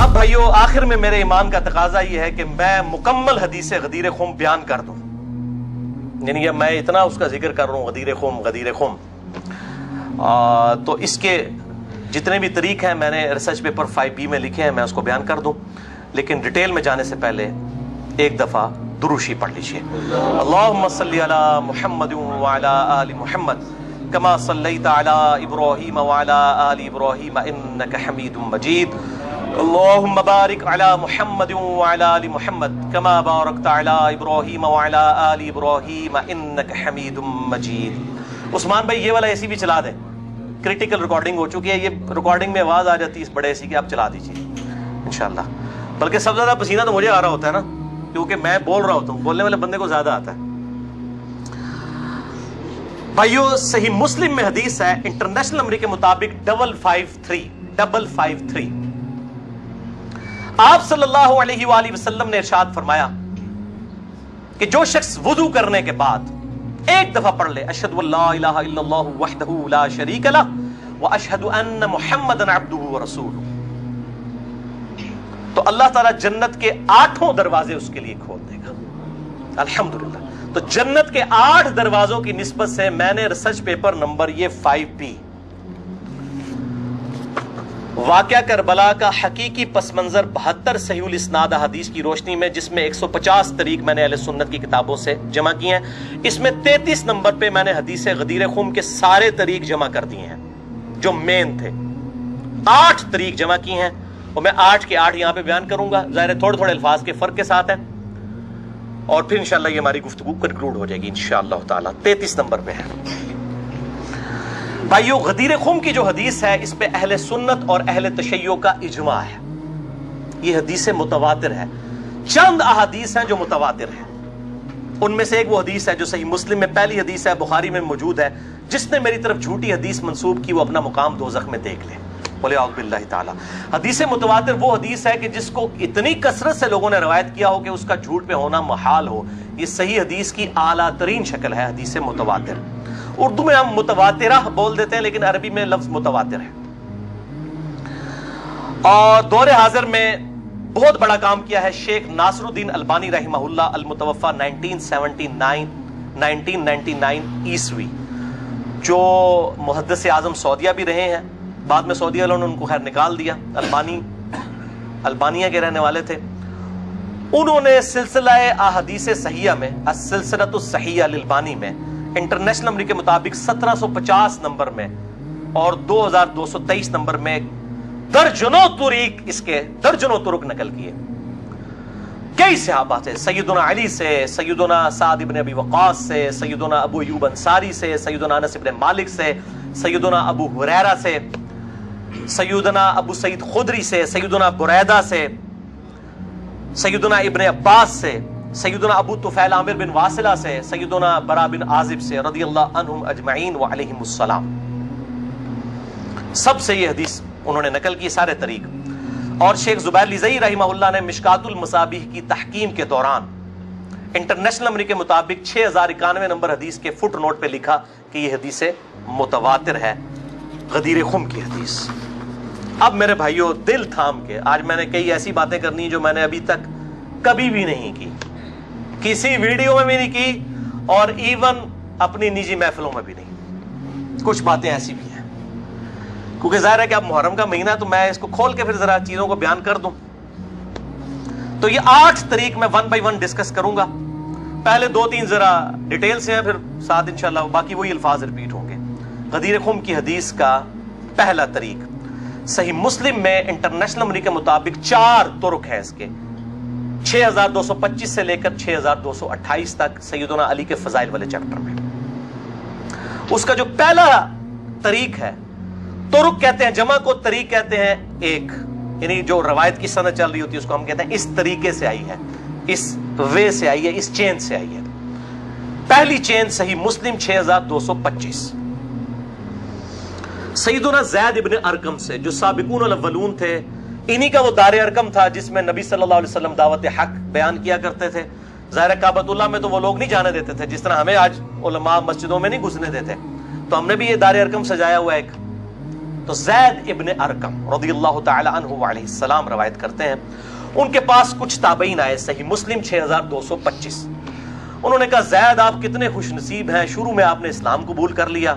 اب بھائیو آخر میں میرے ایمان کا تقاضا یہ ہے کہ میں مکمل حدیث غدیر خم بیان کر دوں، یعنی میں اتنا اس کا ذکر کر رہا ہوں غدیر خم، تو اس کے جتنے بھی طریق ہیں میں نے ریسرچ پیپر 5B میں لکھے ہیں، میں اس کو بیان کر دوں، لیکن ڈیٹیل میں جانے سے پہلے ایک دفعہ دروشی پڑھ لیجئے۔ اللہم صلی علی محمد وعلی آل محمد کما صلیت علی ابراہیم وعلی آل ابراہیم انک حمید مجید، اللہم بارک علی محمد وعلی آل محمد کما بارکت علی ابراہیم وعلی آل ابراہیم انک حمید مجید۔ عثمان بھائی یہ والا ایسی بھی چلا دیں، کریٹیکل ریکارڈنگ ہو چکی ہے، یہ ریکارڈنگ میں آواز آ جاتی ہے اس بڑے ایسی کہ آپ چلا دیجیے انشاءاللہ، بلکہ سب سے زیادہ پسینہ تو مجھے آ رہا ہوتا ہے نا، کیونکہ میں بول رہا ہوتا ہوں، بولنے والے بندے کو زیادہ آتا ہے۔ بھائیو صحیح مسلم میں حدیث ہے انٹرنیشنل نمبر کے مطابق 553 آپ صلی اللہ علیہ وآلہ وسلم نے ارشاد فرمایا کہ جو شخص وضو کرنے کے بعد ایک دفعہ پڑھ لے اشہد ان لا الہ الا اللہ وحدہ لا شریک لہ واشہد ان محمدا عبدہ ورسولہ، تو اللہ تعالیٰ جنت کے 8 دروازے اس کے لیے کھول دے گا۔ الحمدللہ، تو جنت کے 8 دروازوں کی نسبت سے میں نے ریسرچ پیپر نمبر یہ 5B واقعہ کربلا کا حقیقی پس منظر 72 صحیح الاسناد حدیث کی روشنی میں، جس میں 150 طریق میں نے اہل سنت کی کتابوں سے جمع کیے ہیں، اس میں 33 نمبر پہ میں نے حدیث غدیر خم کے سارے طریق جمع کر دیے ہیں جو مین تھے، 8 طریق جمع کیے ہیں، اور میں 8 کے 8 یہاں پہ بیان کروں گا، ظاہر ہے تھوڑے تھوڑے الفاظ کے فرق کے ساتھ ہیں، اور پھر انشاءاللہ یہ ہماری گفتگو کنکلوڈ ہو جائے گی انشاءاللہ تعالی۔ 33 نمبر پہ ہے بھائیو غدیر خم کی جو حدیث ہے، اس پہ اہل سنت اور اہل تشیع کا اجماع ہے، یہ حدیث متواتر ہے۔ چند احادیث ہیں جو متواتر ہیں، ان میں سے ایک وہ حدیث ہے جو صحیح مسلم میں پہلی حدیث ہے، بخاری میں موجود ہے، جس نے میری طرف جھوٹی حدیث منسوب کی وہ اپنا مقام دوزخ میں دیکھ لے، بولے اعوذ باللہ تعالی۔ حدیث متواتر وہ حدیث ہے کہ جس کو اتنی کثرت سے لوگوں نے روایت کیا ہو کہ اس کا جھوٹ پہ ہونا محال ہو، یہ صحیح حدیث کی اعلیٰ ترین شکل ہے حدیث متواتر۔ اردو میں ہم متواترہ بول دیتے ہیں، لیکن عربی میں لفظ متواتر ہے، اور دور حاضر میں بہت بڑا کام کیا ہے شیخ ناصر الدین البانی رحمہ اللہ المتوفى 1999 عیسوی، جو محدث اعظم سعودیہ بھی رہے ہیں، بعد میں سعودیہ والوں نے ان کو خیر نکال دیا، البانیہ کے رہنے والے تھے۔ انہوں نے سلسلہ احادیث صحیحہ میں السلسلۃ الصحیحہ للبانی میں انٹرنیشنل نمبر کے مطابق 1750 نمبر میں اور 2223 نمبر میں درجنوں طرق نقل کیے، کئی صحابہ سے، سیدنا علی سے، سیدنا سعد بن ابی وقاص سے، سیدنا ابو ایوب انصاری سے، سیدنا انس بن مالک سے، سیدنا ابو ہریرہ سے، سیدنا ابو سعید خدری سے، سیدنا بریدہ سے، سیدنا ابن عباس سے، سیدنا ابو طفیل عامر بن واصلہ سے، سیدنا برا بن عازب سے رضی اللہ عنہم اجمعین وعلیہم السلام، سب سے یہ حدیث انہوں نے نقل کی سارے طریق۔ اور شیخ زبیر لیزئی رحمہ اللہ نے مشکات المصابیح کی تحکیم کے دوران انٹرنیشنل نمبر کے مطابق 6091 نمبر حدیث کے فٹ نوٹ پہ لکھا کہ یہ حدیث متواتر ہے، غدیر خم کی حدیث۔ اب میرے بھائیوں دل تھام کے، آج میں نے کئی ایسی باتیں کرنی جو میں نے ابھی تک کبھی بھی نہیں کی، کسی ویڈیو میں بھی نہیں کی، اور ایون اپنی نجی محفلوں میں بھی نہیں۔ کچھ باتیں ایسی بھی ہیں کیونکہ ظاہر ہے کہ اب محرم کا مہینہ، تو میں اس کو کھول کے پھر ذرا چیزوں کو بیان کر دوں۔ تو یہ 8 طریق میں 1 بائی 1 ڈسکس کروں گا، پہلے 2-3 ذرا ڈیٹیل سے ہیں، پھر ساتھ انشاءاللہ باقی وہی الفاظ ریپیٹ ہوں گے۔ غدیر خم کی حدیث کا پہلا طریق صحیح مسلم میں انٹرنیشنل نمبر کے مطابق 4 طرق ہیں اس کے، 6225 سے لے کر 6228 تک، سیدنا علی کے فضائل والے چیپٹر میں۔ اس کا جو پہلا طریق ہے، طرق کہتے ہیں جمع کو، طریق کہتے ہیں ایک، یعنی جو روایت کی سند چل رہی ہوتی ہے اس کو ہم کہتے ہیں اس طریقے سے آئی ہے، اس وے سے آئی ہے، اس چین سے آئی ہے۔ پہلی چین صحیح مسلم 6225 سیدنا زید ابن ارقم سے، جو سابقون الاولون تھے، انہی کا وہ دار ارقم تھا جس میں نبی صلی اللہ علیہ وسلم دعوت حق بیان کیا کرتے تھے۔ ظاہر کعبۃ اللہ میں تو وہ لوگ نہیں جانے دیتے تھے، جس طرح ہمیں آج علماء مسجدوں میں نہیں گھسنے دیتے، تو ہم نے بھی یہ دار ارقم سجایا ہوا ایک، تو تو زید ابن ارقم رضی اللہ تعالی عنہ علیہ السلام روایت کرتے ہیں، ان کے پاس کچھ تابعین آئے، صحیح مسلم 6225۔ انہوں نے کہا زید آپ کتنے خوش نصیب ہیں، شروع میں آپ نے اسلام قبول کر لیا،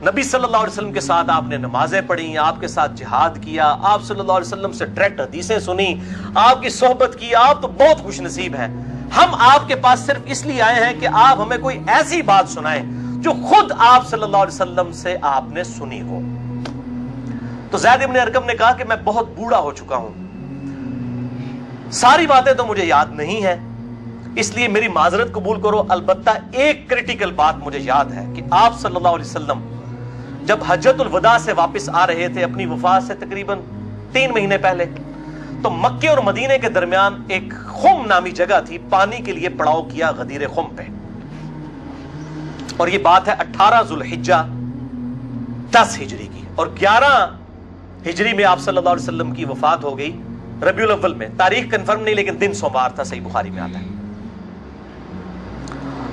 نبی صلی اللہ علیہ وسلم کے ساتھ آپ نے نمازیں پڑھی، آپ کے ساتھ جہاد کیا، آپ صلی اللہ علیہ وسلم سے ڈائریکٹ حدیثیں سنی، آپ کی صحبت کی، آپ تو بہت خوش نصیب ہیں۔ ہم آپ کے پاس صرف اس لیے آئے ہیں کہ آپ ہمیں کوئی ایسی بات سنائیں جو خود آپ صلی اللہ علیہ وسلم سے آپ نے سنی ہو۔ تو زید ابن ارقم نے کہا کہ میں بہت بوڑھا ہو چکا ہوں، ساری باتیں تو مجھے یاد نہیں ہیں، اس لیے میری معذرت قبول کرو، البتہ ایک کریٹیکل بات مجھے یاد ہے کہ آپ صلی اللہ علیہ وسلم جب حجۃ الوداع سے واپس آ رہے تھے اپنی وفات سے تقریباً 3 مہینے پہلے، تو مکے اور مدینے کے درمیان ایک خم نامی جگہ تھی، پانی کے لیے پڑاؤ کیا غدیر خم پہ، اور یہ بات ہے 18 ذوالحجہ 10 ہجری کی، اور 11 ہجری میں آپ صلی اللہ علیہ وسلم کی وفات ہو گئی ربیع الاول میں، تاریخ کنفرم نہیں لیکن دن سوموار تھا، صحیح بخاری میں آتا ہے۔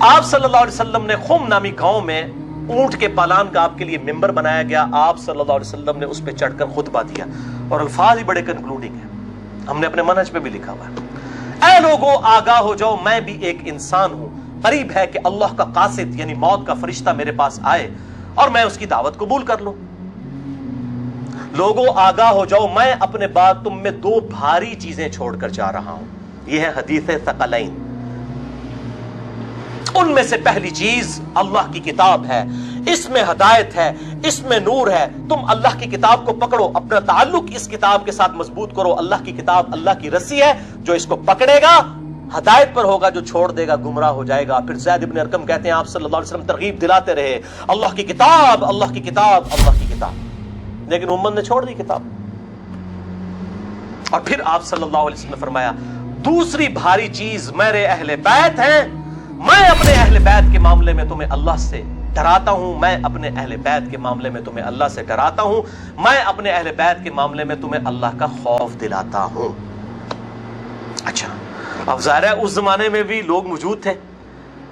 آپ صلی اللہ علیہ وسلم نے خم نامی گاؤں میں اونٹ کے پالان کا آپ کے لیے ممبر بنایا گیا، آپ صلی اللہ علیہ وسلم نے اس پہ چڑھ کر خطبہ دیا، اور الفاظ ہی بڑے کنکلوڈنگ ہیں، ہم نے اپنے منہج پہ بھی لکھا ہوا ہے، اے لوگو آگاہ ہو جاؤ، میں بھی ایک انسان ہوں، قریب ہے کہ اللہ کا قاصد یعنی موت کا فرشتہ میرے پاس آئے اور میں اس کی دعوت قبول کر لوں۔ لوگو آگاہ ہو جاؤ، میں اپنے بعد تم میں 2 بھاری چیزیں چھوڑ کر جا رہا ہوں، یہ ہے حدیث ثقلین۔ ان میں سے پہلی چیز اللہ کی کتاب ہے، اس میں ہدایت ہے، اس میں نور ہے، تم اللہ کی کتاب کو پکڑو، اپنا تعلق اس کتاب کے ساتھ مضبوط کرو، اللہ کی کتاب اللہ کی رسی ہے، جو اس کو پکڑے گا ہدایت پر ہوگا، جو چھوڑ دے گا گمراہ ہو جائے گا۔ پھر زید ابن ارقم کہتے ہیں آپ صلی اللہ علیہ وسلم ترغیب دلاتے رہے، اللہ کی کتاب، اللہ کی کتاب، اللہ کی کتاب، لیکن امت نے چھوڑ دی کتاب۔ اور پھر آپ صلی اللہ علیہ وسلم نے فرمایا دوسری بھاری چیز میرے اہل بیت ہیں، میں اپنے اہل بیت کے معاملے میں تمہیں اللہ سے ڈراتا ہوں، میں اپنے اہل بیت کے معاملے میں تمہیں اللہ سے ڈراتا ہوں، میں اپنے اہل بیت کے معاملے میں تمہیں اللہ کا خوف دلاتا ہوں۔ اچھا، اب ظاہر ہے اس زمانے میں بھی لوگ موجود تھے،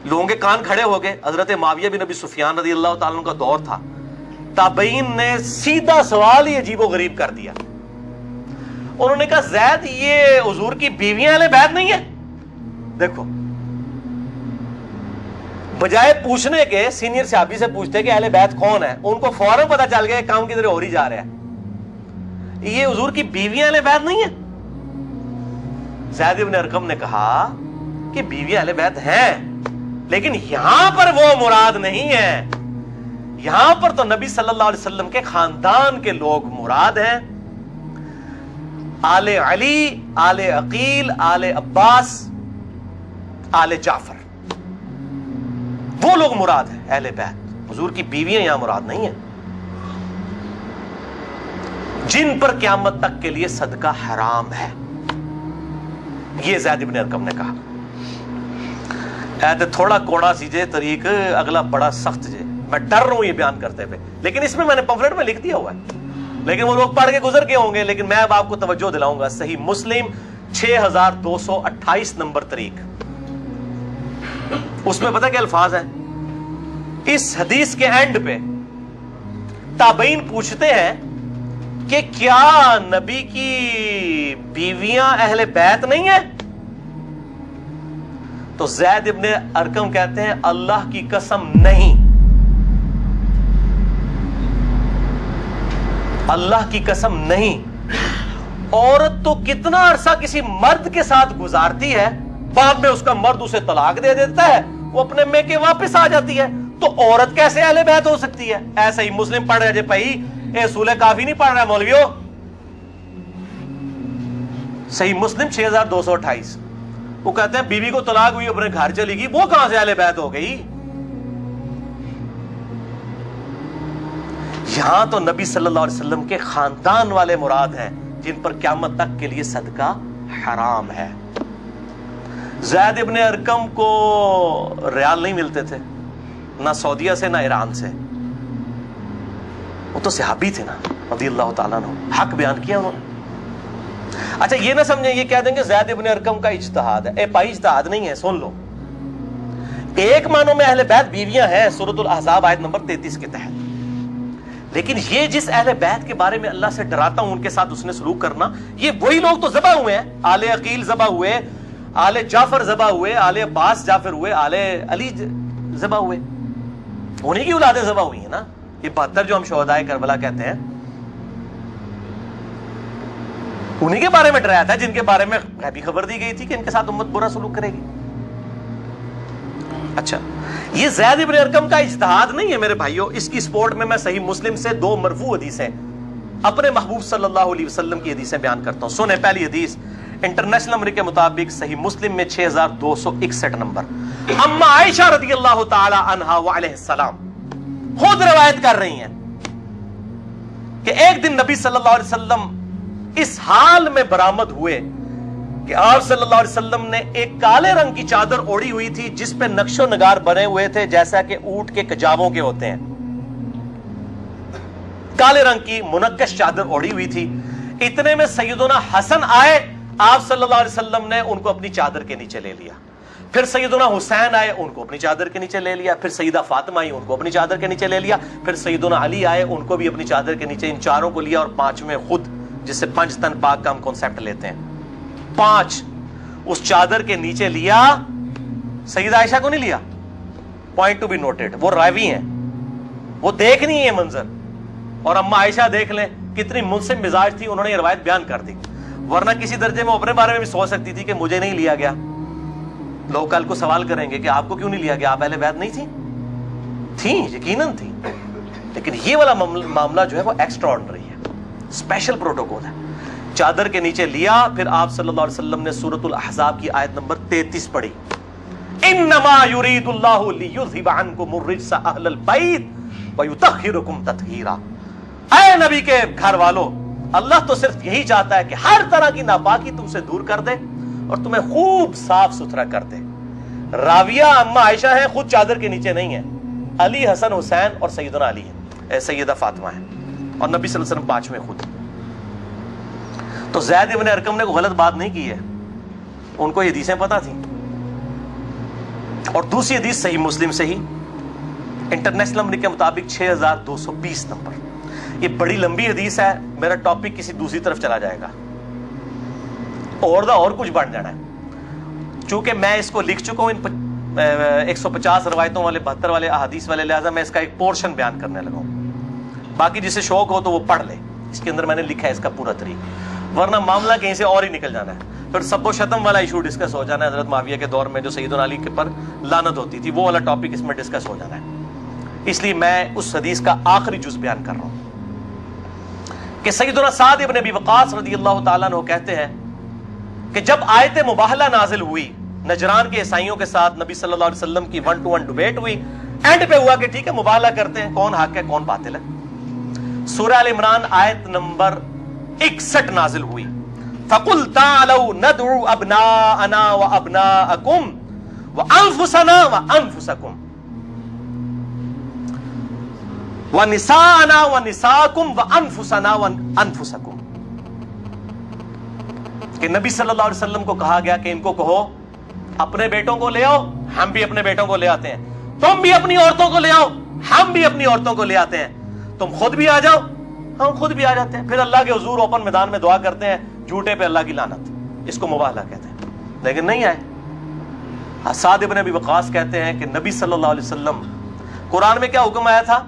لوگوں کے کان کھڑے ہو گئے، حضرت معاویہ بن ابی سفیان رضی اللہ تعالیٰ عنہ کا دور تھا، تابعین نے سیدھا سوال ہی عجیب و غریب کر دیا، انہوں نے کہا زید یہ حضور کی بیویاں اہل بیت نہیں ہیں؟ دیکھو، بجائے پوچھنے کے سینئر صحابی سے پوچھتے کہ اہل بیت کون ہے، ان کو فوراً پتا چل گیا کام کدھر اور ہی جا رہا ہے، یہ حضور کی بیویاں اہل بیت نہیں ہیں؟ زید ابن ارقم نے کہا کہ بیویاں اہل بیت ہیں، لیکن یہاں پر وہ مراد نہیں ہے، یہاں پر تو نبی صلی اللہ علیہ وسلم کے خاندان کے لوگ مراد ہیں، آل علی، آل عقیل، آل عباس، آل جعفر، وہ لوگ مراد ہیں اہل بیت، حضور کی بیویاں یہاں مراد نہیں ہیں، جن پر قیامت تک کے لیے صدقہ حرام ہے، یہ زید ابن ارقم نے کہا۔ ایت تھوڑا کوڑا سیجے طریق، اگلا بڑا سخت جے، میں ڈر رہا ہوں یہ بیان کرتے ہوئے، لیکن اس میں میں نے پمفلٹ میں لکھ دیا ہوا ہے، لیکن وہ لوگ پڑھ کے گزر کے ہوں گے، لیکن میں اب آپ کو توجہ دلاؤں گا۔ صحیح مسلم 6228 نمبر طریق، اس میں پتہ کیا الفاظ ہیں؟ اس حدیث کے اینڈ پہ تابعین پوچھتے ہیں کہ کیا نبی کی بیویاں اہل بیت نہیں ہیں؟ تو زید ابن ارقم کہتے ہیں اللہ کی قسم نہیں، اللہ کی قسم نہیں، عورت تو کتنا عرصہ کسی مرد کے ساتھ گزارتی ہے، بعد میں اس کا مرد اسے طلاق دے دیتا ہے، وہ اپنے میکے واپس آ جاتی ہے، تو عورت کیسے اہل بیت ہو سکتی ہے؟ ایسا ہی مسلم پڑھ رہے جے بھائی، اے اصول کافی نہیں پڑھ رہا مولویو، صحیح مسلم 6228، وہ کہتے ہیں بیوی کو طلاق ہوئی اپنے گھر چلی گئی، وہ کہاں سے اہل بیت ہو گئی؟ یہاں تو نبی صلی اللہ علیہ وسلم کے خاندان والے مراد ہیں، جن پر قیامت تک کے لیے صدقہ حرام ہے۔ زید ابن ارقم کو ریال نہیں ملتے تھے، نہ سعودیہ سے نہ ایران سے، وہ تو صحابی تھے نا رضی اللہ تعالیٰ عنہ، حق بیان کیا انہوں نے۔ اچھا یہ نہ سمجھیں یہ کہہ دیں کہ زید ابن ارقم کا اجتہاد ہے، اے بھائی اجتہاد نہیں ہے، سن لو، ایک معنوں میں اہل بیت بیویاں ہیں سورۃ الاحزاب آیت نمبر 33 کے تحت، لیکن یہ جس اہل بیت کے بارے میں اللہ سے ڈراتا ہوں ان کے ساتھ اس نے سلوک کرنا، یہ وہی لوگ تو ذبح ہوئے ہیں، آل عقیل ذبح ہوئے، آل جعفر ذبح ہوئے، آل عباس جعفر ہوئے، آل علی ذبح ہوئے، انہی کی اولادیں ذبح ہوئی ہیں نا. یہ 72 جو ہم شہداء کربلا کہتے ہیں انہی کے بارے میں ڈرایا تھا، جن کے بارے میں غیبی خبر دی گئی تھی کہ ان کے ساتھ امت برا سلوک کرے گی. اچھا، یہ زید ابن ارقم کا اجتہاد نہیں ہے میرے بھائیوں. اس کی سپورٹ میں صحیح مسلم سے 2 مرفوع حدیثیں اپنے محبوب صلی اللہ علیہ وسلم کی حدیثیں بیان کرتا ہوں. سنیں، پہلی حدیث انٹرنیشنل نمبر کے مطابق صحیح مسلم میں 6261 نمبر. اما عائشہ رضی اللہ تعالی عنہا وعلیہ السلام خود روایت کر رہی ہیں کہ ایک دن نبی صلی اللہ علیہ وسلم اس حال میں برآمد ہوئے کہ آپ صلی اللہ علیہ وسلم نے ایک کالے رنگ کی چادر اوڑھی ہوئی تھی جس پہ نقش و نگار بنے ہوئے تھے جیسا کہ اونٹ کے کجاووں کے ہوتے ہیں. کالے رنگ کی منقش چادر اوڑھی ہوئی تھی. اتنے میں سیدنا حسن آئے، آپ صلی اللہ علیہ وسلم نے ان کو اپنی چادر کے نیچے لے لیا. پھر سیدنا حسین آئے، ان کو اپنی چادر کے نیچے لے لیا. پھر سیدہ فاطمہ آئی، ان کو اپنی چادر کے نیچے لے لیا. پھر سیدنا علی آئے، ان کو بھی اپنی چادر کے نیچے، ان چاروں کو لیا. اور 5ویں خود، جس سے 5 تن پاک کا ہم کنسیپٹ لیتے ہیں، 5 اس چادر کے نیچے لیا. سیدہ عائشہ کو نہیں لیا. پوائنٹ ٹو بی نوٹڈ، وہ راوی ہیں، وہ دیکھ نہیں ہے منظر. اور اما عائشہ دیکھ لیں کتنی منصف مزاج تھی، انہوں نے یہ روایت بیان کر دی. ورنہ کسی درجے میں اپنے بارے میں بھی سوچ سکتی تھی کہ مجھے نہیں لیا گیا. لوگ کل کو سوال کریں گے کہ آپ کو کیوں نہیں لیا گیا، آپ اہل بیت نہیں تھیں؟ یقیناً تھی. لیکن یہ والا معاملہ جو ہے وہ ایکسٹرا آرڈنری ہے، اسپیشل پروٹوکول ہے. چادر کے نیچے لیا. پھر آپ صلی اللہ علیہ وسلم نے سورۃ الاحزاب کی آیت نمبر 33 پڑھی، انما یرید اللہ لیذھب عنکم الرجس اہل البیت ویطہرکم تطہیرا. اے نبی کے گھر والو، اللہ تو صرف یہی چاہتا ہے کہ ہر طرح کی ناپاکی تم سے دور کر دے اور تمہیں خوب صاف ستھرا کر دے. راویہ اما عائشہ ہے، خود چادر کے نیچے نہیں ہے. علی، حسن، حسین اور سیدنا علی ہے، سیدہ فاطمہ ہے، اور نبی صلی اللہ علیہ وسلم 5ویں خود. تو زید ابن ارقم نے کوئی غلط بات نہیں کی ہے، ان کو یہ حدیثیں پتہ تھیں. اور دوسری حدیث صحیح مسلم سے ہی انٹرنیشنل نمبر کے مطابق 6220 نمبر. یہ بڑی لمبی حدیث ہے، میرا ٹاپک کسی دوسری طرف چلا جائے گا اور کچھ بڑھ جانا ہے. چونکہ میں اس کو لکھ چکا ہوں 150 روایتوں والے 72 والے احادیث والے، لہٰذا میں اس کا ایک پورشن بیان کرنے لگا ہوں. باقی جسے شوق ہو تو وہ پڑھ لے، اس کے اندر میں نے لکھا ہے اس کا پورا طریقہ، ورنہ معاملہ کہیں سے اور ہی نکل جانا ہے. پھر سب و شتم والا ایشو ڈسکس ہو جانا ہے. حضرت معاویہ کے دور میں جو سیدنا علی کے پر لعنت ہوتی تھی، وہ والا ٹاپک اس میں ڈسکس ہو جانا ہے. اس لیے میں اس حدیث کا آخری جز بیان کر رہا ہوں کہ سیدنا سعد ابن ابی وقاص رضی اللہ تعالیٰ عنہ کہتے ہیں کہ جب آیت مباہلہ نازل ہوئی نجران کے عیسائیوں کے ساتھ، نبی صلی اللہ علیہ وسلم کی 1 to 1 ڈبیٹ ہوئی. اینڈ پہ ہوا کہ ٹھیک ہے مباہلہ کرتے ہیں، کون حق ہے کون باطل ہے. سورہ ال عمران آیت نمبر 61 نازل ہوئی، فَقُلْ تَعَالَوْا نَدْعُوا أَبْنَاءَنَا وَأَبْنَاءَكُمْ وَأَنفُسَنَا وَأَنفُسَكُمْ وَنِسَاءَنَا وَنِسَاءَكُمْ وَأَنفُسَنَا وَأَنفُسَكُمْ. کہ نبی صلی اللہ علیہ وسلم کو کہا گیا کہ ان کو کہو اپنے بیٹوں کو لے آؤ، ہم بھی اپنے بیٹوں کو لے آتے ہیں. تم بھی اپنی عورتوں کو لے آؤ، ہم بھی اپنی عورتوں کو لے آتے ہیں. تم خود بھی آ جاؤ، ہم خود بھی آ جاتے ہیں. پھر اللہ کے حضور اوپن میدان میں دعا کرتے ہیں، جھوٹے پہ اللہ کی لعنت. اس کو مباہلہ کہتے ہیں. لیکن نہیں آئے. سعد ابن ابی وقاص کہتے ہیں کہ نبی صلی اللہ علیہ وسلم، قرآن میں کیا حکم آیا تھا؟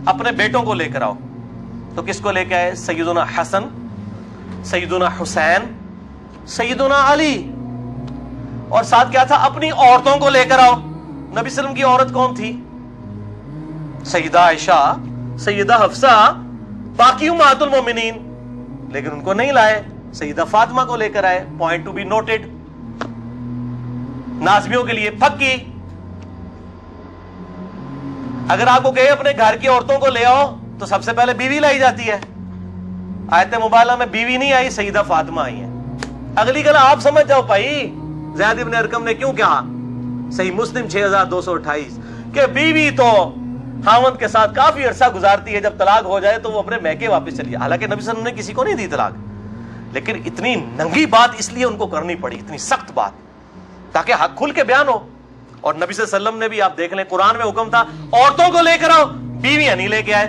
اپنے بیٹوں کو لے کر آؤ. تو کس کو لے کے آئے؟ سیدنا حسن، سیدنا حسین، سیدنا علی. اور ساتھ کیا تھا؟ اپنی عورتوں کو لے کر آؤ. نبی صلی اللہ علیہ وسلم کی عورت کون تھی؟ سیدہ عائشہ، سیدہ حفصہ، باقی امہات المومنین. لیکن ان کو نہیں لائے، سیدہ فاطمہ کو لے کر آئے. Point to be noted. ناسبیوں کے لیے پکی. اگر آپ کو کہے اپنے گھر کی عورتوں کو لے آؤ تو سب سے پہلے بیوی لائی جاتی ہے. آیت مباہلہ میں بیوی نہیں آئی، سیدہ فاطمہ آئی ہیں. اگلی گل آپ سمجھ جاؤ بھائی، زید ابن ارقم نے کیوں کہا صحیح مسلم 6228 کہ بیوی تو خاوند کے ساتھ کافی عرصہ گزارتی ہے، جب طلاق ہو جائے تو وہ اپنے میکے واپس چلی جائے. حالانکہ نبی صلی اللہ علیہ وسلم نے کسی کو نہیں دی طلاق، لیکن اتنی ننگی بات اس لیے ان کو کرنی پڑی، اتنی سخت بات، تاکہ حق کھل کے بیان ہو. اور نبی صلی اللہ علیہ وسلم نے بھی آپ دیکھ لیں قرآن میں حکم تھا عورتوں کو لے کر آؤ، بیویاں نہیں لے کے آئے.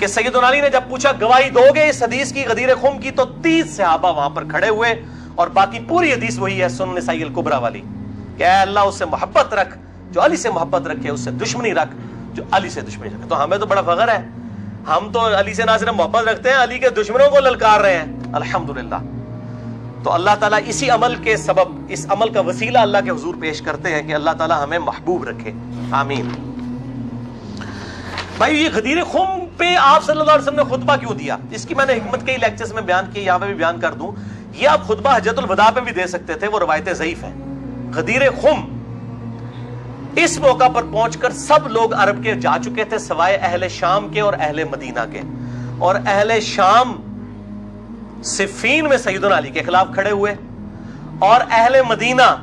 کہ سیدنا علی نے جب پوچھا گواہی دو گے اس حدیث کی غدیر خم کی، تو 30 صحابہ وہاں پر کھڑے ہوئے، اور باقی پوری حدیث وہی ہے سنن نسائی الکبریٰ والی کہ اے اللہ اس سے محبت رکھ جو علی سے محبت رکھے، اس سے دشمنی رکھ جو علی سے دشمنی رکھے۔ تو ہمیں تو بڑا فخر ہے، ہم تو علی سے نہ صرف محبت رکھتے ہیں، علی کے دشمنوں کو للکار رہے ہیں، الحمدللہ۔ تو اللہ تعالیٰ اسی عمل کے سبب، اس عمل کا وسیلہ اللہ کے حضور پیش کرتے ہیں کہ اللہ تعالیٰ ہمیں محبوب رکھے، آمین۔ بھائی یہ غدیر خم پہ آپ صلی اللہ علیہ وسلم نے خطبہ کیوں دیا؟ اس کی میں نے حکمت کئی لیکچرز میں بیان کی، یہاں پہ بھی بیان کر دوں۔ یہ آپ خطبہ حجۃ الوداع پہ بھی دے سکتے تھے، وہ روایتیں ضعیف ہیں۔ غدیر خم اس موقع پر پہنچ کر سب لوگ عرب کے جا چکے تھے سوائے اہل شام کے اور اہل مدینہ کے، اور اہل شام صفین میں سیدنا علی کے خلاف کھڑے ہوئے، اور اہل مدینہ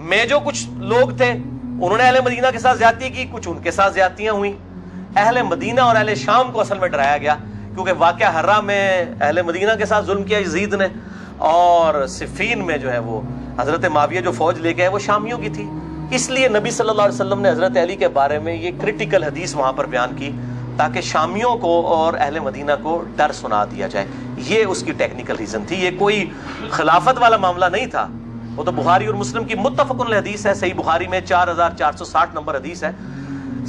میں جو کچھ لوگ تھے انہوں نے اہل مدینہ کے ساتھ زیادتی کی، کچھ ان کے ساتھ زیادتیاں ہوئیں۔ اہل مدینہ اور اہل شام کو اصل میں ڈرایا گیا، کیونکہ واقعہ ہرہ میں اہل مدینہ کے ساتھ ظلم کیا یزید نے، اور صفین میں جو ہے وہ حضرت معاویہ جو فوج لے کے آئے وہ شامیوں کی تھی۔ اس لیے نبی صلی اللہ علیہ وسلم نے حضرت علی کے بارے میں یہ کریٹیکل حدیث وہاں پر بیان کی تاکہ شامیوں کو اور اہل مدینہ کو ڈر سنا دیا جائے۔ یہ اس کی ٹیکنیکل ریزن تھی، یہ کوئی خلافت والا معاملہ نہیں تھا۔ وہ تو بخاری اور مسلم کی متفق الحدیث ہے، صحیح بخاری میں 4460 نمبر حدیث ہے۔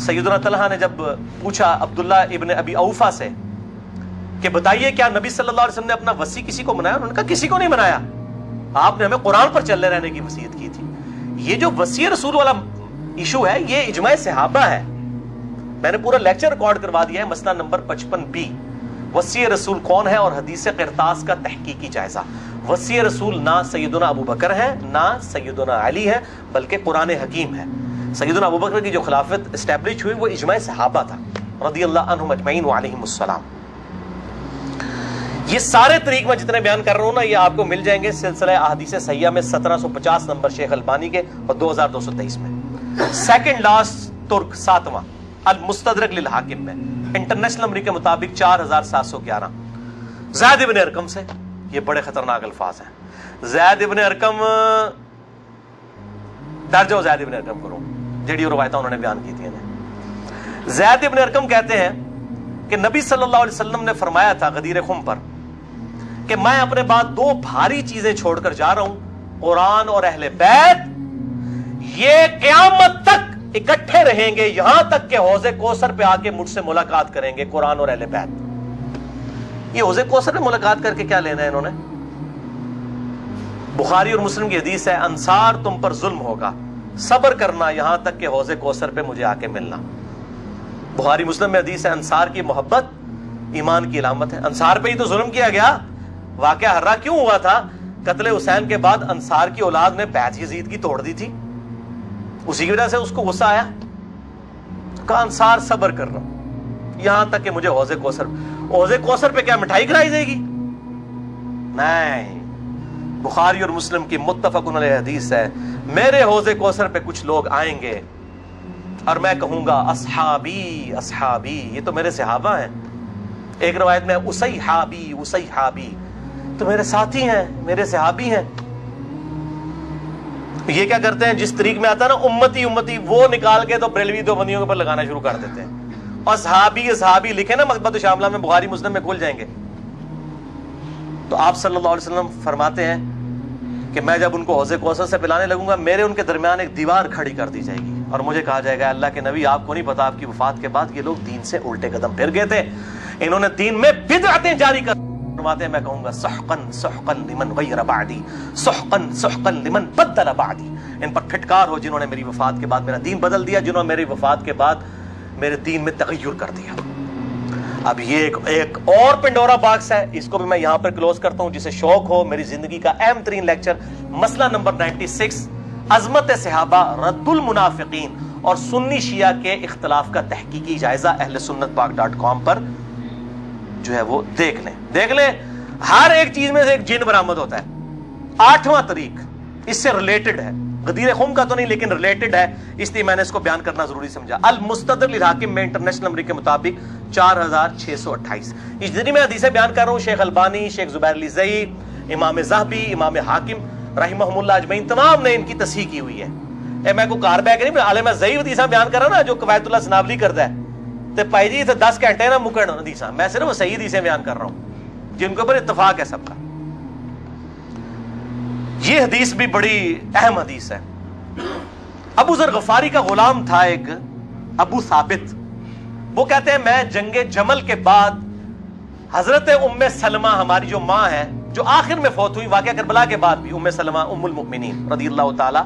سیدنا طلحہ نے جب پوچھا عبداللہ ابن ابی اوفا سے کہ بتائیے کیا نبی صلی اللہ علیہ وسلم نے اپنا وصی کسی کو بنایا؟ انہوں نے کہا کسی کو نہیں بنایا، آپ نے ہمیں قرآن پر چلے رہنے کی وصیت کی تھی۔ یہ جو وصی رسول والا ایشو ہے یہ اجماع صحابہ ہے، میں نے پورا لیکچر ریکارڈ کروا دیا ہے، مسئلہ نمبر 55B، وصی رسول کون ہے اور حدیث قرطاس کا تحقیقی جائزہ۔ وصی رسول نہ سیدنا ابو بکر ہے نہ سیدنا علی ہے، بلکہ قرآن حکیم ہے۔ سیدنا ابو بکر کی جو خلافت اسٹیبلش ہوئی وہ اجماع صحابہ تھا رضی اللہ عنہم اجمعین وعلیہم السلام۔ یہ سارے طریق میں جتنے بیان کر رہا ہوں نا یہ آپ کو مل جائیں گے سلسلہ احادیث صحیحہ میں 1750 نمبر شیخ البانی کے اور 2223 میں۔ سیکنڈ لاسٹ ترک 7واں المستدرک للحاکم میں انٹرنیشنل نمبر کے مطابق 4711 زید ابن ارقم سے۔ یہ بڑے خطرناک الفاظ ہیں۔ زید ابن ارقم، ڈر جاؤ زید ابن ارقم کرو جڑی روایتیں انہوں نے بیان کی تھی۔ زید ابن ارقم کہتے ہیں کہ نبی صلی اللہ علیہ وسلم نے فرمایا تھا غدیر خم پر کہ میں اپنے بعد 2 بھاری چیزیں چھوڑ کر جا رہا ہوں، قرآن اور اہل بیت، یہ قیامت تک اکٹھے رہیں گے یہاں تک کہ حوض کوثر پہ آ کے مجھ سے ملاقات کریں گے، قرآن اور اہل بیت۔ یہ حوض کوثر پہ ملاقات کر کے کیا لینا ہے انہوں نے؟ بخاری اور مسلم کی حدیث ہے انصار تم پر ظلم ہوگا، صبر کرنا یہاں تک کہ حوض کوثر پہ مجھے آ کے ملنا۔ بخاری مسلم میں حدیث ہے انصار کی محبت ایمان کی علامت ہے۔ انصار پہ ہی تو ظلم کیا گیا، واقعہ ہرہ کیوں ہوا تھا؟ قتل حسین کے بعد انصار کی اولاد نے بیعت یزید کی توڑ دی تھی، اسی کی وجہ سے اس کو غصہ آیا، کہا انصار صبر کرنا یہاں تک کہ مجھے حوض کوثر پہ کیا مٹھائی کھلائی جائے گی؟ نہیں، بخاری اور مسلم کی متفق علیہ حدیث ہے میرے حوض کوثر پہ کچھ لوگ آئیں گے اور میں کہوں گا اصحابی اصحابی، یہ تو میرے صحابہ ہیں۔ ایک روایت میں اسیحابی اسیحابی، تو میرے ساتھی ہیں، میرے صحابی ہیں۔ یہ کیا کرتے ہیں جس طریق میں آتا ہے نا امتی امتی، وہ نکال کے تو بریلوی دیوبندیوں کے اوپر لگانا شروع کر دیتے ہیں۔ اور صحابی صحابی لکھے نا مکتبۃ شاملہ میں، بخاری مسلم میں کھل جائیں گے۔ تو آپ صلی اللہ علیہ وسلم فرماتے ہیں کہ میں جب ان کو حوض کوثر سے پلانے لگوں گا میرے ان کے درمیان ایک دیوار کھڑی کر دی جائے گی اور مجھے کہا جائے گا اللہ کے نبی آپ کو نہیں پتا آپ کی وفات کے بعد یہ لوگ دین سے الٹے قدم پھر گئے تھے، انہوں نے دین میں بدعتیں جاری کر فرماتے ہیں میں کہوں گا سحقن سحقن لمن غیر بعدی، سحقن سحقن لمن بدل بعدی، ان پر پھٹکار ہو جنہوں نے میری وفات کے بعد میرا دین بدل دیا، جنہوں نے میری وفات کے بعد میرے دین میں تغیر کر دیا۔ اب یہ ایک اور پنڈورا باکس ہے، اس کو بھی میں یہاں پر کلوز کرتا ہوں، جسے شوق ہو میری زندگی کا اہم ترین لیکچر مسئلہ نمبر 96 عظمت صحابہ رد المنافقین اور سنی شیعہ کے اختلاف کا تحقیقی جائزہ اہل سنت پاک.com پر جو ہے وہ دیکھ لیں۔ ہر ایک چیز میں سے ایک جن برآمد ہوتا ہے۔ 8واں طریق اس سے ریلیٹڈ ہے، غدیر خم کا تو نہیں لیکن ریلیٹڈ ہے، اس لیے میں نے اس کو بیان کرنا ضروری سمجھا۔ المستدرک للحاکم میں انٹرنیشنل نمبر کے مطابق 4628۔ اس جتنی میں حدیثیں بیان کر رہا ہوں شیخ البانی، شیخ زبیر لزئی، امام ذہبی، امام حاکم رحمہم اللہ اجمعین تمام نے ان کی تصحیح کی ہوئی ہے۔ میں کو کار بیگ نہیں، عالم ضعیف حدیثیں بیان کر رہا نا جو قواعد اللہ سنابلی کرتا ہے، تے بھائی جی 10 گھنٹے نہ مکن حدیثاں، میں صرف صحیح حدیثیں بیان کر رہا ہوں جن کے اوپر اتفاق ہے سب کا۔ یہ حدیث بھی بڑی اہم حدیث ہے۔ ابو ذر غفاری کا غلام تھا ایک ابو ثابت، وہ کہتے ہیں میں جنگ جمل کے بعد حضرت ام سلمہ ہماری جو ماں ہے جو آخر میں فوت ہوئی واقعہ کربلا کے بعد بھی، ام سلمہ ام المؤمنین رضی اللہ تعالی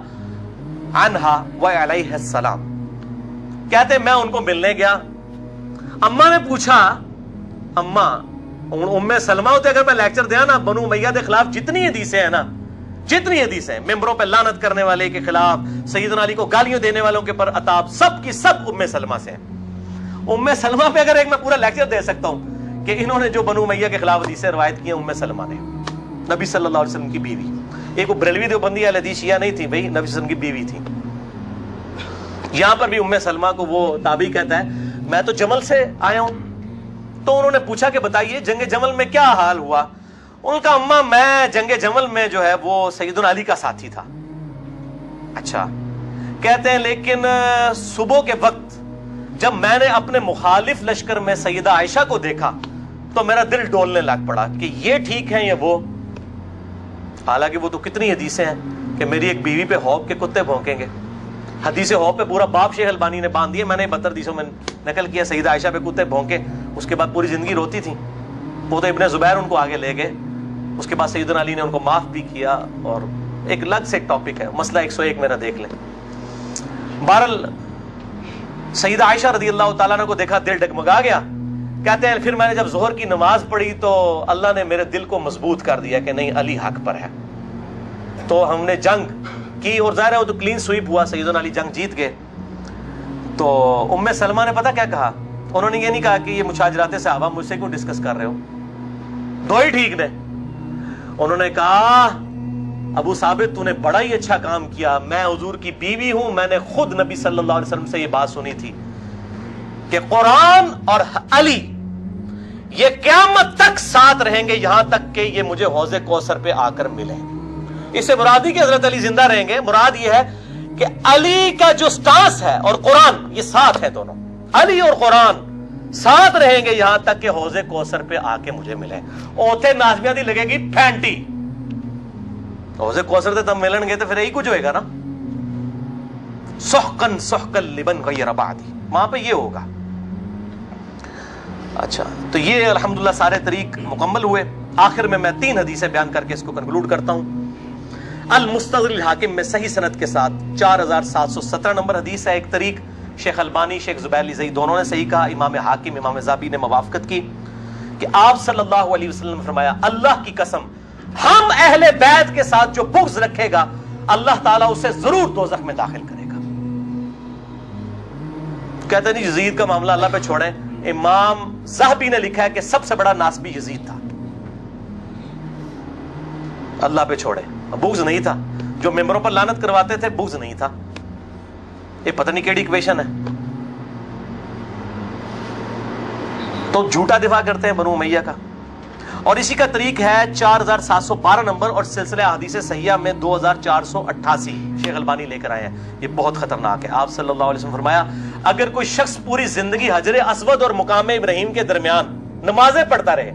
عنہا و علیہ السلام، کہتے ہیں میں ان کو ملنے گیا، اماں نے پوچھا، اماں ام سلمہ ہوتے اگر میں لیکچر دیا نا بنو امیہ کے خلاف جتنی حدیثیں ہیں نا، جتنی حدیثیں ہیں ممبروں پہ لعنت کرنے والے کے خلاف، سیدنا علی کو گالیاں دینے والوں کے پر عتاب، سب کی سب ام سلمہ سے ہیں۔ ام سلمہ پہ اگر ایک میں پورا لیکچر دے سکتا ہوں کہ انہوں نے جو بنو امیہ کے خلاف حدیثیں روایت کی ہیں، ام سلمہ نے، نبی صلی اللہ علیہ وسلم کی بیوی، ایک وہ بریلوی دیوبندی اہل حدیث شیعہ نہیں تھی بھائی، نبی صلی اللہ علیہ وسلم کی بیوی تھی۔ یہاں پر بھی ام سلمہ کو وہ تابعی کہتا ہے میں تو جمل سے آیا ہوں، تو انہوں نے پوچھا کہ بتائیے جنگ جمل میں کیا حال ہوا؟ ان کا اماں میں جنگ جمل میں جو ہے وہ سیدنا علی کا ساتھی تھا۔ اچھا، کہتے ہیں لیکن صبح کے وقت جب میں نے اپنے مخالف لشکر میں سیدہ عائشہ کو دیکھا تو میرا دل ڈولنے لگ پڑا کہ یہ ٹھیک ہے یا وہ، حالانکہ وہ تو کتنی حدیثیں ہیں کہ میری ایک بیوی پہ خوف کے کتے بھونکیں گے، حدیث خوف پہ پورا باب شیخ البانی نے باندھ دیا، میں نے 72 حدیثوں میں نقل کیا، سیدہ عائشہ پہ کتے بھونکے، اس کے بعد پوری زندگی روتی تھی، وہ تو ابن زبیر ان کو آگے لے گئے، اس کے بعد سیدنا علی نے ان کو معاف بھی کیا، اور ایک الگ سے ایک ٹاپک ہے، مسئلہ 101 میرا دیکھ لیں۔ بہرحال سیدہ عائشہ رضی اللہ تعالیٰ عنہ کو دیکھا دل ڈگمگا گیا، کہتے ہیں پھر میں نے جب ظہر کی نماز پڑھی تو اللہ نے میرے دل کو مضبوط کر دیا کہ نہیں علی حق پر ہے، تو ہم نے جنگ کی، اور ظاہر ہے وہ تو کلین سویپ ہوا، سیدنا علی جنگ جیت گئے۔ تو ام سلمہ نے پتہ کیا کہا؟ انہوں نے یہ نہیں کہا کہ یہ مشاجرات صحابہ مجھ سے کیوں ڈسکس کر رہے ہو، دو ہی ٹھیک نے، انہوں نے کہا ابو ثابت تو نے بڑا ہی اچھا کام کیا، میں حضور کی بیوی ہوں، میں نے خود نبی صلی اللہ علیہ وسلم سے یہ بات سنی تھی کہ قرآن اور علی یہ قیامت تک ساتھ رہیں گے یہاں تک کہ یہ مجھے حوض کوثر پہ آ کر ملے۔ اس سے مراد ہی کہ حضرت علی زندہ رہیں گے، مراد یہ ہے کہ علی کا جو سٹانس ہے اور قرآن یہ ساتھ ہے، دونوں علی اور قرآن ساتھ رہیں گے یہاں تک کہ حوض کوثر پہ آ کے مجھے ملے۔ اوتھے نازمیہ دی لگے گی پھینٹی، حوض کوثر تے تب ملن گے تو پھر یہی کچھ ہوئے گا نا، سحقن سحقن لمن غیر بعدی، وہاں پہ یہ ہوگا۔ اچھا، تو یہ الحمدللہ سارے طریق مکمل ہوئے۔ آخر میں 3 حدیثیں بیان کر کے اس کو کنکلوڈ کرتا ہوں۔ المستدرک الحاکم میں صحیح سند کے ساتھ 4717 نمبر حدیث ہے، ایک طریق شیخ البانی شیخ زبیر لزئی دونوں نے صحیح کہا، امام حاکم امام ذابی نے موافقت کی کہ آپ صلی اللہ علیہ وسلم نے فرمایا اللہ کی قسم ہم اہل بیت کے ساتھ جو بغض رکھے گا اللہ تعالیٰ اسے ضرور دوزخ میں داخل کرے گا۔ کہتے ہیں یزید کا معاملہ اللہ پہ چھوڑیں، امام ذہبی نے لکھا ہے کہ سب سے بڑا ناسبی یزید تھا، اللہ پہ چھوڑے، بغض نہیں تھا، جو ممبروں پر لعنت کرواتے تھے بغض نہیں تھا، یہ پتہ نہیں کیڑی ایکویشن ہے، تو جھوٹا دفاع کرتے ہیں بنو امیہ کا۔ اور اسی کا طریق ہے 4712 نمبر اور سلسلہ احادیث صحیحہ میں 2488 شیخ البانی لے کر آئے ہیں، یہ بہت خطرناک ہے۔ آپ صلی اللہ علیہ وسلم فرمایا اگر کوئی شخص پوری زندگی حجر اسود اور مقام ابراہیم کے درمیان نمازیں پڑھتا رہے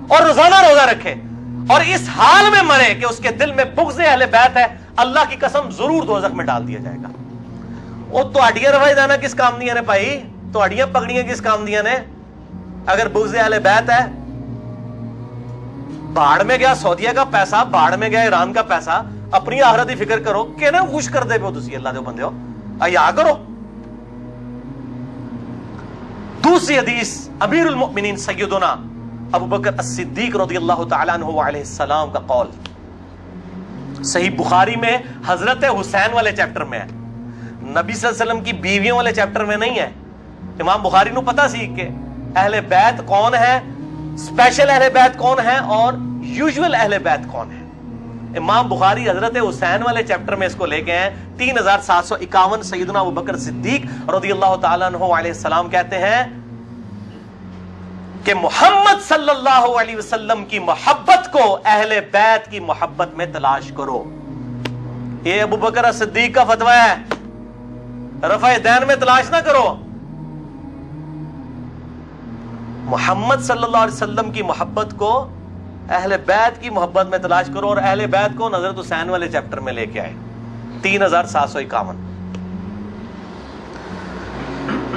اور روزانہ روزہ رکھے اور اس حال میں مرے کہ اس کے دل میں بغض اہل بیت ہے، اللہ کی قسم ضرور دوزخ میں ڈال دیا جائے گا۔ وہ تو ہڈیاں روائی دانا کس کام دیا نے بھائی، تو ہڈیاں پکڑیاں کس کام دیا نے؟ اگر بغض اہل بیت ہے، باڑ میں گیا سعودیہ کا پیسہ، باڑ میں گیا ایران کا پیسہ، اپنی آخرت کی فکر کرو کہ نہ خوش کر دے پو تسی اللہ دے بندے ہو، ایا کرو۔ دوسری حدیث امیر المؤمنین سیدنا ابو بکر الصدیق رضی اللہ تعالیٰ عنہ علیہ السلام کا قول صحیح بخاری میں حضرت حسین والے چیپٹر میں ہے، نبی صلی اللہ علیہ وسلم کی بیویوں والے چیپٹر میں نہیں ہے۔ امام بخاری نو پتا سی کہ اہل بیت کون ہے، اسپیشل اہل بیت کون ہے اور یوزول اہل بیت کون ہے۔ امام بخاری حضرت حسین والے چیپٹر میں اس کو لے کے ہیں 3751 سیدنا ابو بکر صدیق رضی اللہ تعالیٰ عنہ علیہ السلام کہتے ہیں کہ محمد صلی اللہ علیہ وسلم کی محبت کو اہل بیت کی محبت میں تلاش کرو۔ یہ ابو بکر صدیق کا فتویٰ ہے، رفع دین میں تلاش نہ کرو، محمد صلی اللہ علیہ وسلم کی محبت کو اہل بیت کی محبت میں تلاش کرو، اور اہل بیت کو حضرت حسین والے چیپٹر میں لے کے آئے 3751.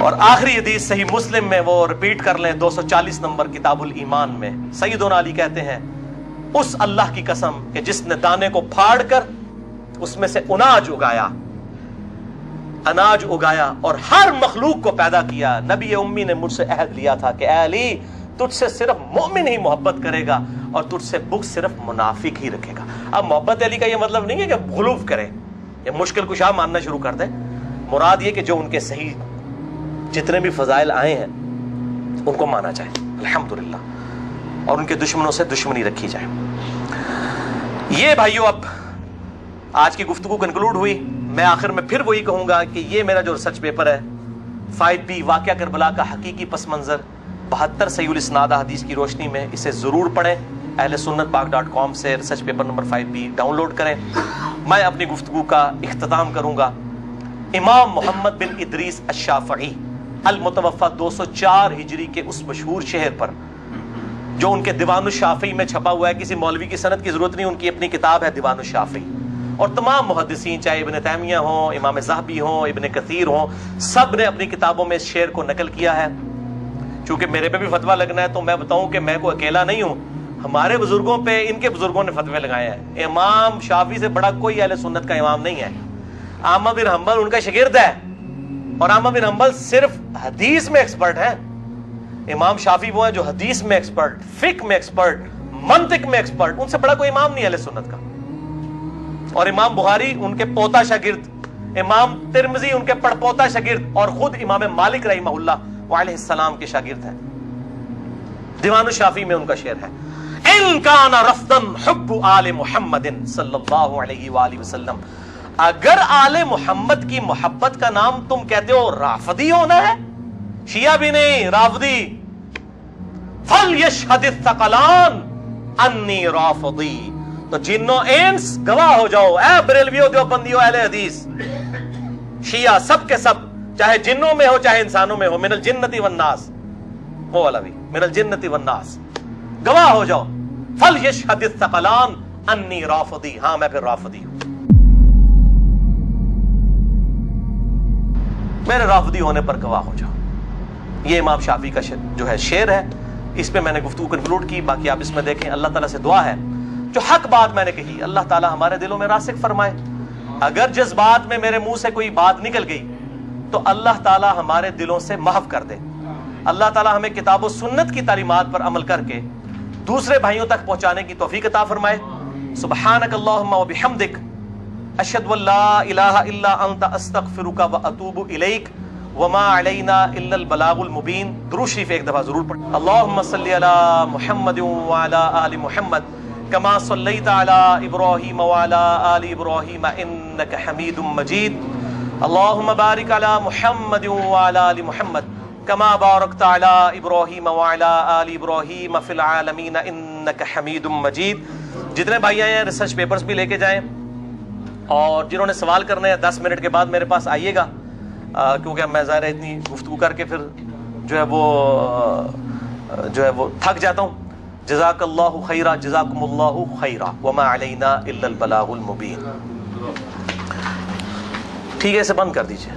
اور آخری حدیث صحیح مسلم میں وہ ریپیٹ کر لیں 240 نمبر کتاب الایمان میں. سیدنا علی کہتے ہیں اس اللہ کی قسم کہ جس نے دانے کو پھاڑ کر اس میں سے اناج اگایا اور ہر مخلوق کو پیدا کیا. نبی امی نے مجھ سے عہد لیا تھا کہ اے علی تجھ سے صرف مومن ہی محبت کرے گا اور تجھ سے بغض صرف منافق ہی رکھے گا. اب محبت علی کا یہ مطلب نہیں ہے کہ غلوف کرے یا مشکل کشا ماننا شروع کر دے. مراد یہ کہ جو ان کے صحیح جتنے بھی فضائل آئے ہیں ان کو مانا جائے الحمدللہ، اور ان کے دشمنوں سے دشمنی رکھی جائے. یہ بھائیو اب آج کی گفتگو کنکلوڈ ہوئی. میں آخر میں پھر وہی کہوں گا کہ یہ میرا جو ریسرچ پیپر ہے 5B واقعہ کربلا کا حقیقی پس منظر 72 صحیح الاسناد حدیث کی روشنی میں، اسے ضرور پڑھیں. اہل سنت پاک.com سے research paper number 5B download کریں. میں اپنی گفتگو کا اختتام کروں گا امام محمد بن ادریس الشافعی المتوفی 204 ہجری کے اس مشہور شہر پر جو ان کے دیوان الشافعی میں چھپا ہوا ہے. کسی مولوی کی سند کی ضرورت نہیں، ان کی اپنی کتاب ہے دیوان الشافعی. اور تمام محدثین چاہے ابن تیمیہ ہوں، امام ذہبی ہوں، ابن کثیر ہوں، سب نے اپنی کتابوں میں اس شعر کو نقل کیا ہے. چونکہ میرے پہ بھی فتویٰ لگنا ہے تو میں بتاؤں کہ میں کوئی اکیلا نہیں ہوں. ہمارے بزرگوں پہ ان کے بزرگوں نے فتوے لگائے ہیں. امام شافعی سے بڑا کوئی اہل سنت کا امام نہیں ہے. احمد بن حنبل ان کا شاگرد ہے، اور احمد بن حنبل صرف حدیث میں ایکسپرٹ ہیں. امام شافعی وہ ہیں جو حدیث میں ایکسپرٹ، فقہ میں ایکسپرٹ، منطق میں ایکسپرٹ. ان سے بڑا کوئی امام نہیں اہل سنت کا. اور امام بخاری ان کے پوتا شاگرد، امام ترمذی ان کے پڑپوتا شاگرد، اور خود امام مالک رحمہ اللہ علیہ السلام کے شاگرد ہیں. دیوان الشافعی میں ان کا شعر ہے ان کان رفضا حب آل محمد صلی اللہ علیہ وآلہ وسلم. اگر آل محمد کی محبت کا نام تم کہتے ہو رافضی ہونا ہے، شیعہ بھی نہیں رافضی، فَلْيَشْهَدِ الثَّقَلَانِ انی رافضی. تو جنوں انس گواہ ہو جاؤ، اے بریلویو دیوبندیو اہل حدیث شیعہ سب کے سب، چاہے جنوں میں ہو چاہے انسانوں میں ہو، من الجنت والناس، وہ والا بھی من الجنت والناس، گواہ ہو جاؤ فَلْيَشْهَدِ الثَّقَلَانِ انی رافضی، ہاں میں پھر رافضی ہوں. میرے رافضی ہونے پر گواہ ہو جاؤ. یہ امام شافعی کا جو ہے شعر ہے. اس پہ میں نے گفتگو کنکلوڈ کی. باقی آپ اس میں دیکھیں. اللہ تعالیٰ سے دعا ہے جو حق بات میں نے کہی اللہ تعالیٰ ہمارے دلوں میں راسخ فرمائے. اگر جس بات میں میرے منہ سے کوئی بات نکل گئی تو اللہ تعالیٰ ہمارے دلوں سے محو کر دے. اللہ تعالیٰ ہمیں کتاب و سنت کی تعلیمات پر عمل کر کے دوسرے بھائیوں تک پہنچانے کی توفیق عطا فرمائے. سبحانک اللہم و بحمدک اشہد ان لا الہ الا انت استغفرک و اتوب الیک وما علینا الا البلاغ المبین. درود شریف ایک دفعہ ضرور پڑھیں. اللہم صلی علی محمد وعلی آل محمد کما صلیت علی ابراہیم وعلی آل ابراہیم انک حمید مجید. اللہم بارک علی محمد وعلی آل محمد کما بارکت علی ابراہیم وعلی آل ابراہیم فی العالمین انک حمید مجید. جتنے بھائی آئے ہیں ریسرچ پیپرز بھی لے کے جائیں، اور جنہوں نے سوال کرنے ہیں 10 منٹ کے بعد میرے پاس آئیے گا، کیونکہ میں ظاہر ہے اتنی گفتگو کر کے پھر جو ہے وہ تھک جاتا ہوں. جزاک اللہ خیرہ، جزاکم اللہ خیرہ، وما علینا الا البلاغ المبین. ٹھیک ہے، اسے بند کر دیجیے.